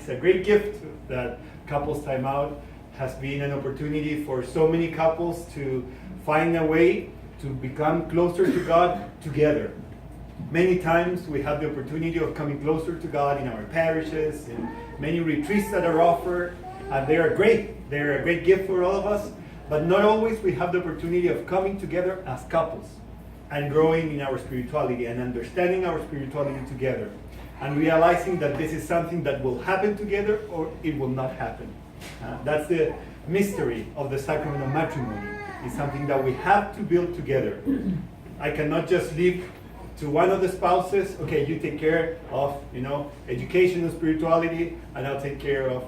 It's a great gift that Couples Time Out has been an opportunity for so many couples to find a way to become closer to God together. Many times we have the opportunity of coming closer to God in our parishes, in many retreats that are offered, and they are great. They're a great gift for all of us, but not always we have the opportunity of coming together as couples and growing in our spirituality and understanding our spirituality together and realizing that this is something that will happen together or it will not happen. That's the mystery of the sacrament of matrimony. It's something that we have to build together. I cannot just leave to one of the spouses, okay, you take care of, education and spirituality, and I'll take care of,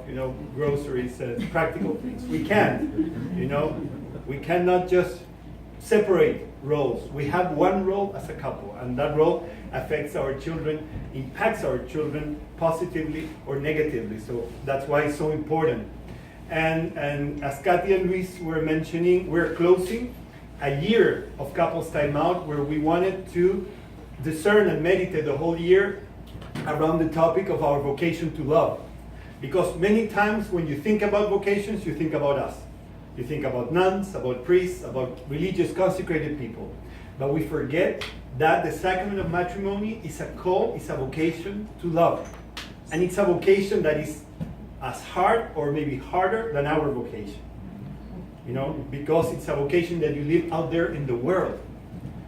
groceries and practical things. We can't, we cannot just separate roles. We have one role as a couple, and that role affects our children, impacts our children positively or negatively. So that's why it's so important. And as Kathy and Luis were mentioning, we're closing a year of Couples Time Out where we wanted to discern and meditate the whole year around the topic of our vocation to love. Because many times when you think about vocations, you think about us. You think about nuns, about priests, about religious consecrated people. But we forget that the sacrament of matrimony is a call, is a vocation to love. And it's a vocation that is as hard or maybe harder than our vocation. Because it's a vocation that you live out there in the world.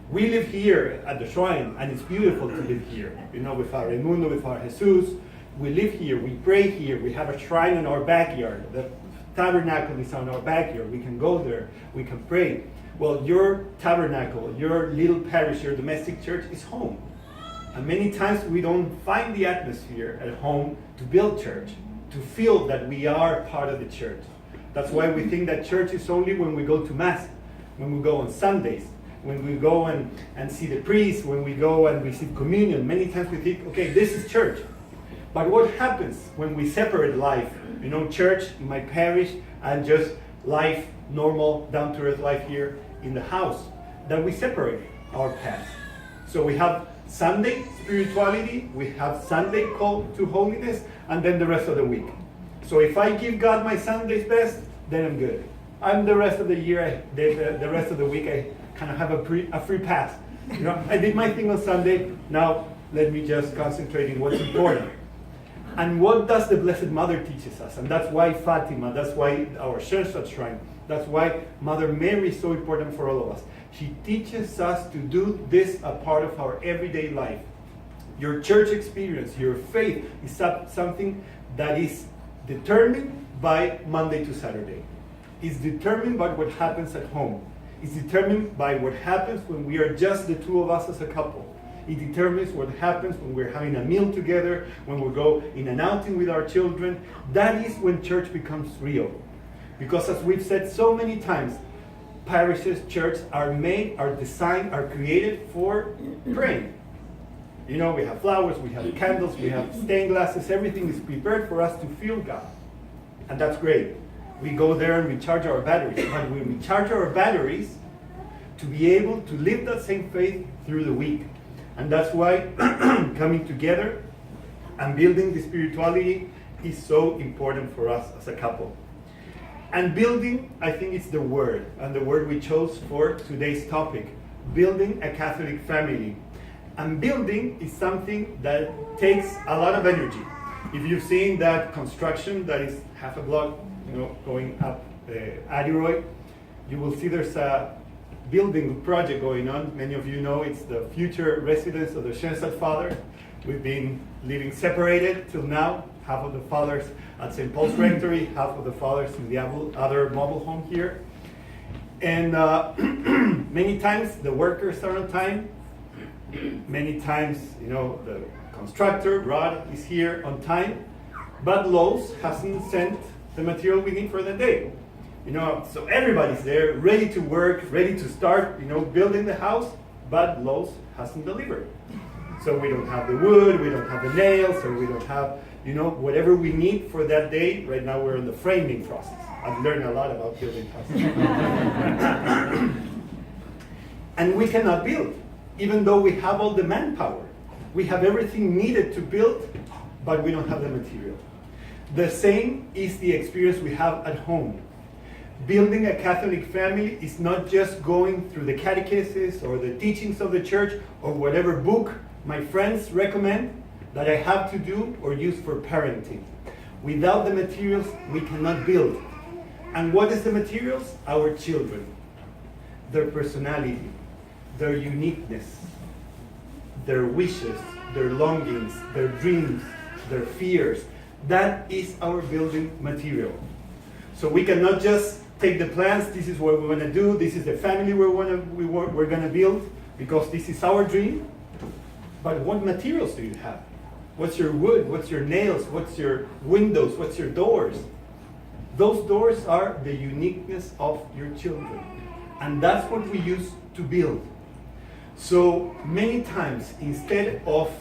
We live here at the shrine, and it's beautiful to live here. With our Raimundo, with our Jesus. We live here, we pray here, we have a shrine in our backyard. The tabernacle is on our backyard. We can go there, we can pray. Well, your tabernacle, your little parish, your domestic church is home. And many times we don't find the atmosphere at home to build church, to feel that we are part of the church. That's why we think that church is only when we go to Mass, when we go on Sundays, when we go and see the priest, when we go and receive communion. Many times we think, okay, this is church. But what happens when we separate life? Church in my parish and just life, normal, down-to-earth life here in the house. That we separate our paths. So we have Sunday spirituality, we have Sunday call to holiness, and then the rest of the week. So if I give God my Sunday's best, then I'm good. I'm the rest of the year, the rest of the week, I kind of have a free pass. I did my thing on Sunday, now let me just concentrate on what's important. And what does the Blessed Mother teaches us? And that's why Fatima, that's why our Schoenstatt shrine, that's why Mother Mary is so important for all of us. She teaches us to do this a part of our everyday life. Your church experience, your faith is something that is determined by Monday to Saturday. It's determined by what happens at home. It's determined by what happens when we are just the two of us as a couple. It determines what happens when we're having a meal together, when we go in an outing with our children. That is when church becomes real. Because as we've said so many times, parishes, churches are made, are designed, are created for praying. We have flowers, we have candles, we have stained glasses, everything is prepared for us to feel God. And that's great. We go there and recharge our batteries. But we recharge our batteries to be able to live that same faith through the week. And that's why coming together and building the spirituality is so important for us as a couple. And building, I think it's the word, and the word we chose for today's topic, building a Catholic family. And building is something that takes a lot of energy. If you've seen that construction that is half a block, going up Adiroy, you will see there's a building project going on. Many of you know it's the future residence of the Schoenstatt Father. We've been living separated till now. Half of the fathers at St. Paul's Rectory, half of the fathers in the other mobile home here. And many times the workers are on time. Many times, the constructor, Rod, is here on time. But Lowe's hasn't sent the material we need for the day. So everybody's there, ready to work, ready to start, building the house, but Lowe's hasn't delivered. So we don't have the wood, we don't have the nails, or we don't have, whatever we need for that day. Right now we're in the framing process. I've learned a lot about building houses. And we cannot build, even though we have all the manpower. We have everything needed to build, but we don't have the material. The same is the experience we have at home. Building a Catholic family is not just going through the catechesis or the teachings of the church or whatever book my friends recommend that I have to do or use for parenting. Without the materials, we cannot build. And what is the materials? Our children. Their personality, their uniqueness, their wishes, their longings, their dreams, their fears. That is our building material. So we cannot just take the plans, this is what we want to do, this is the family we're going to build, because this is our dream. But what materials do you have? What's your wood? What's your nails? What's your windows? What's your doors? Those doors are the uniqueness of your children. And that's what we use to build. So many times, instead of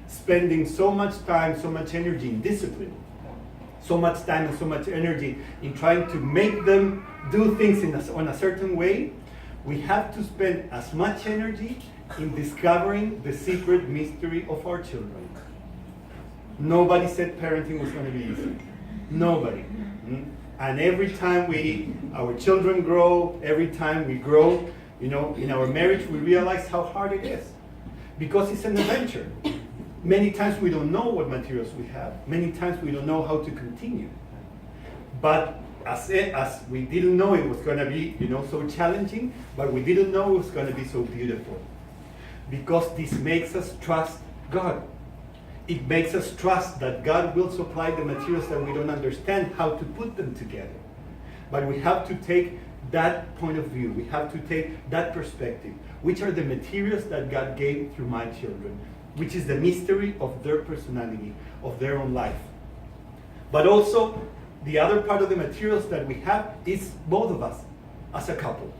spending so much time, so much energy in discipline, so much time and so much energy in trying to make them do things on a certain way, we have to spend as much energy in discovering the secret mystery of our children. Nobody said parenting was going to be easy. Nobody. And every time our children grow, every time we grow, in our marriage, we realize how hard it is. Because it's an adventure. Many times we don't know what materials we have. Many times we don't know how to continue. But as we didn't know it was going to be, so challenging, but we didn't know it was going to be so beautiful. Because this makes us trust God. It makes us trust that God will supply the materials that we don't understand how to put them together. But we have to take that point of view. We have to take that perspective. Which are the materials that God gave through my children? Which is the mystery of their personality, of their own life. But also, the other part of the materials that we have is both of us as a couple.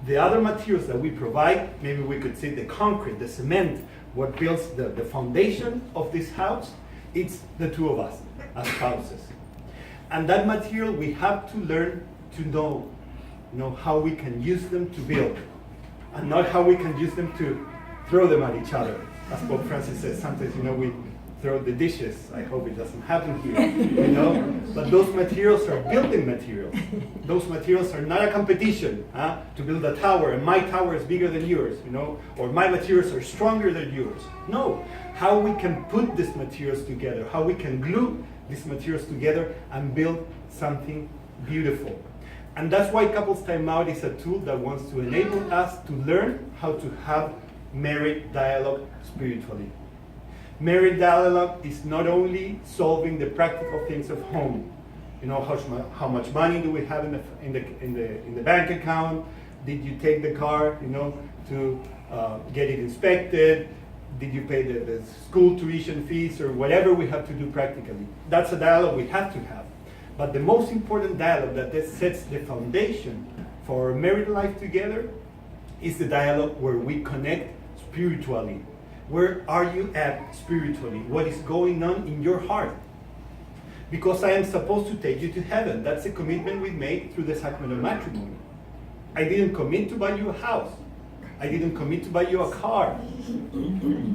The other materials that we provide, maybe we could say the concrete, the cement, what builds the foundation of this house, it's the two of us as spouses. And that material we have to learn to know how we can use them to build, and not how we can use them to throw them at each other. As Pope Francis says, sometimes we throw the dishes. I hope it doesn't happen here, But those materials are building materials. Those materials are not a competition to build a tower, and my tower is bigger than yours, or my materials are stronger than yours. No, how we can put these materials together, how we can glue these materials together and build something beautiful. And that's why Couples Time Out is a tool that wants to enable us to learn how to have married dialogue spiritually. Married dialogue is not only solving the practical things of home. How much money do we have in the bank account? Did you take the car, to get it inspected? Did you pay the school tuition fees or whatever we have to do practically? That's a dialogue we have to have. But the most important dialogue that sets the foundation for our married life together is the dialogue where we connect spiritually. Where are you at spiritually? What is going on in your heart? Because I am supposed to take you to heaven. That's a commitment we made through the sacrament of matrimony. I didn't commit to buy you a house. I didn't commit to buy you a car.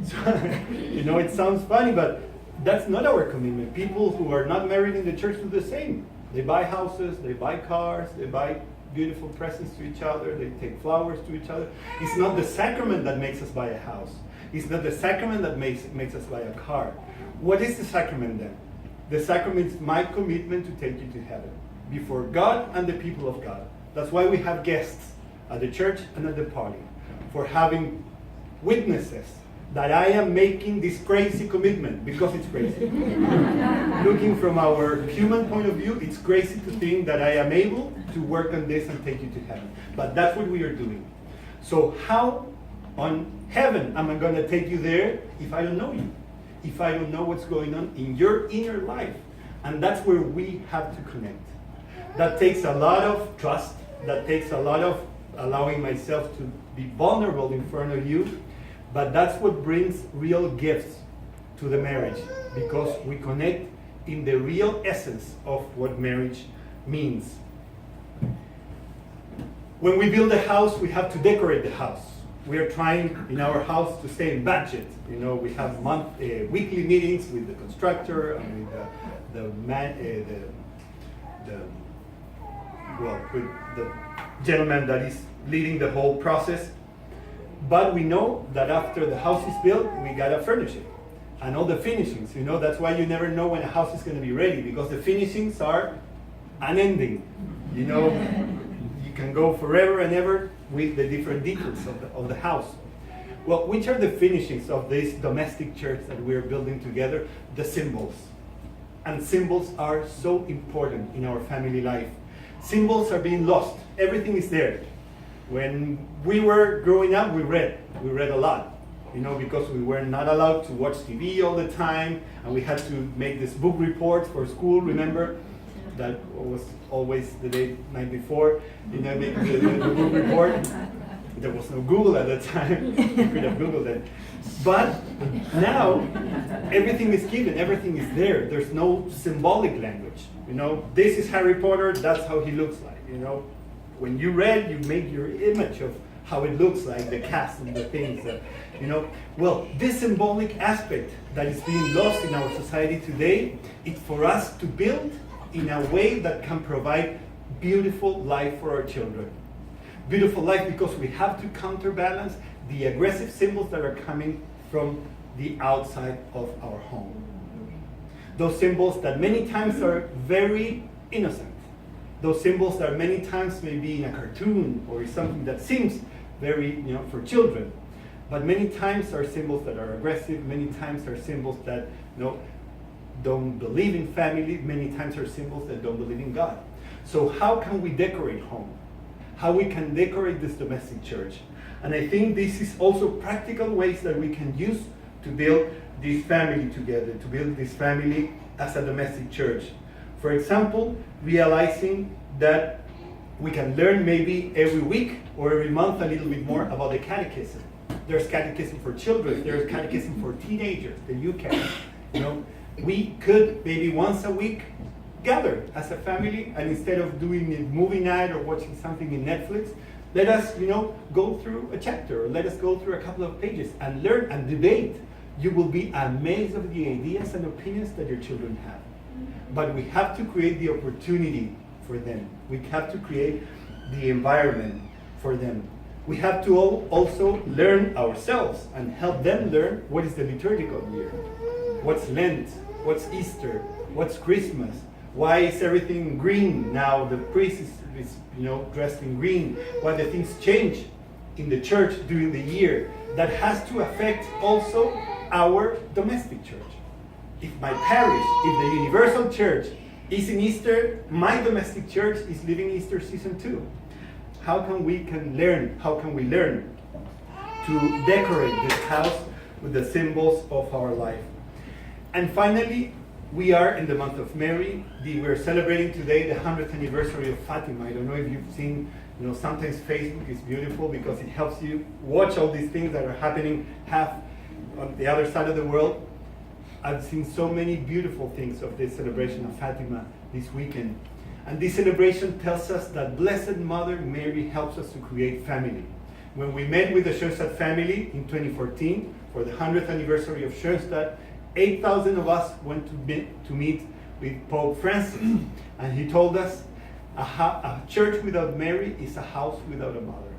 So, it sounds funny, but that's not our commitment. People who are not married in the church do the same. They buy houses, they buy cars, they buy beautiful presents to each other, they take flowers to each other. It's not the sacrament that makes us buy a house. It's not the sacrament that makes us buy a car. What is the sacrament then? The sacrament is my commitment to take you to heaven before God and the people of God. That's why we have guests at the church and at the party, for having witnesses that I am making this crazy commitment, because it's crazy. Looking from our human point of view, it's crazy to think that I am able to work on this and take you to heaven. But that's what we are doing. So how on heaven am I going to take you there if I don't know you? If I don't know what's going on in your inner life? And that's where we have to connect. That takes a lot of trust. That takes a lot of allowing myself to be vulnerable in front of you. But that's what brings real gifts to the marriage, because we connect in the real essence of what marriage means. When we build a house, we have to decorate the house. We are trying in our house to stay in budget. We have weekly meetings with the constructor and with the man, with the gentleman that is leading the whole process. But we know that after the house is built, we gotta furnish it. And all the finishings, that's why you never know when a house is gonna be ready, because the finishings are unending. You can go forever and ever with the different details of the house. Well, which are the finishings of this domestic church that we're building together? The symbols. And symbols are so important in our family life. Symbols are being lost. Everything is there. When we were growing up, we read a lot, because we were not allowed to watch TV all the time, and we had to make this book reports for school, remember? That was always the night before, make the book report. There was no Google at the time. You could have Googled it. But now, everything is given, everything is there. There's no symbolic language. This is Harry Potter, that's how he looks like, When you read, you make your image of how it looks like, the cast and the things that, Well, this symbolic aspect that is being lost in our society today, it's for us to build in a way that can provide beautiful life for our children. Beautiful life because we have to counterbalance the aggressive symbols that are coming from the outside of our home. Those symbols that many times are very innocent. Those symbols that many times may be in a cartoon or something that seems very, for children. But many times are symbols that are aggressive, many times are symbols that, don't believe in family, many times are symbols that don't believe in God. So how can we decorate home? How we can decorate this domestic church? And I think this is also practical ways that we can use to build this family together, to build this family as a domestic church. For example, realizing that we can learn maybe every week or every month a little bit more about the catechism. There's catechism for children, there's catechism for teenagers, the UCAT. We could maybe once a week gather as a family, and instead of doing a movie night or watching something in Netflix, let us, go through a chapter, or let us go through a couple of pages and learn and debate. You will be amazed of the ideas and opinions that your children have. But we have to create the opportunity for them. We have to create the environment for them. We have to also learn ourselves and help them learn what is the liturgical year. What's Lent? What's Easter? What's Christmas? Why is everything green now? The priest is dressed in green. Why the things change in the church during the year? That has to affect also our domestic church. If my parish, if the universal church is in Easter, my domestic church is living Easter season too. How can we learn to decorate this house with the symbols of our life? And finally, we are in the month of Mary. We're celebrating today the 100th anniversary of Fatima. I don't know if you've seen, sometimes Facebook is beautiful because it helps you watch all these things that are happening half on the other side of the world. I've seen so many beautiful things of this celebration of Fatima this weekend. And this celebration tells us that Blessed Mother Mary helps us to create family. When we met with the Schoenstatt family in 2014 for the 100th anniversary of Schoenstatt, 8,000 of us went to meet with Pope Francis. And he told us, a church without Mary is a house without a mother.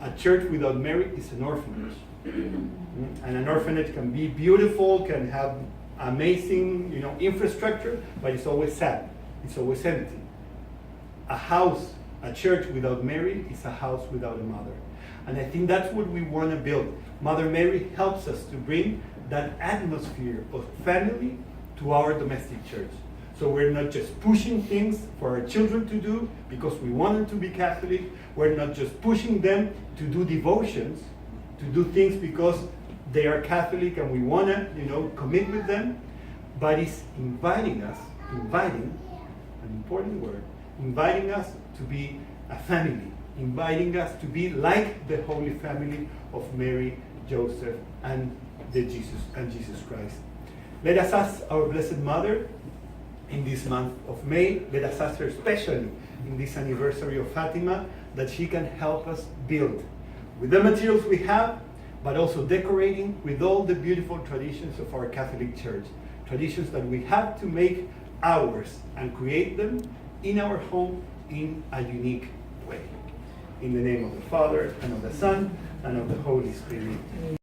A church without Mary is an orphanage. And an orphanage can be beautiful, can have amazing, infrastructure, but it's always sad. It's always empty. A church without Mary is a house without a mother. And I think that's what we want to build. Mother Mary helps us to bring that atmosphere of family to our domestic church. So we're not just pushing things for our children to do because we want them to be Catholic. We're not just pushing them to do devotions, to do things because they are Catholic and we want to, commit with them. But it's inviting, an important word, inviting us to be a family, inviting us to be like the Holy Family of Mary, Joseph, and Jesus Christ. Let us ask our Blessed Mother in this month of May, let us ask her especially in this anniversary of Fatima, that she can help us build with the materials we have, but also decorating with all the beautiful traditions of our Catholic Church, traditions that we have to make ours and create them in our home in a unique way. In the name of the Father, and of the Son, and of the Holy Spirit.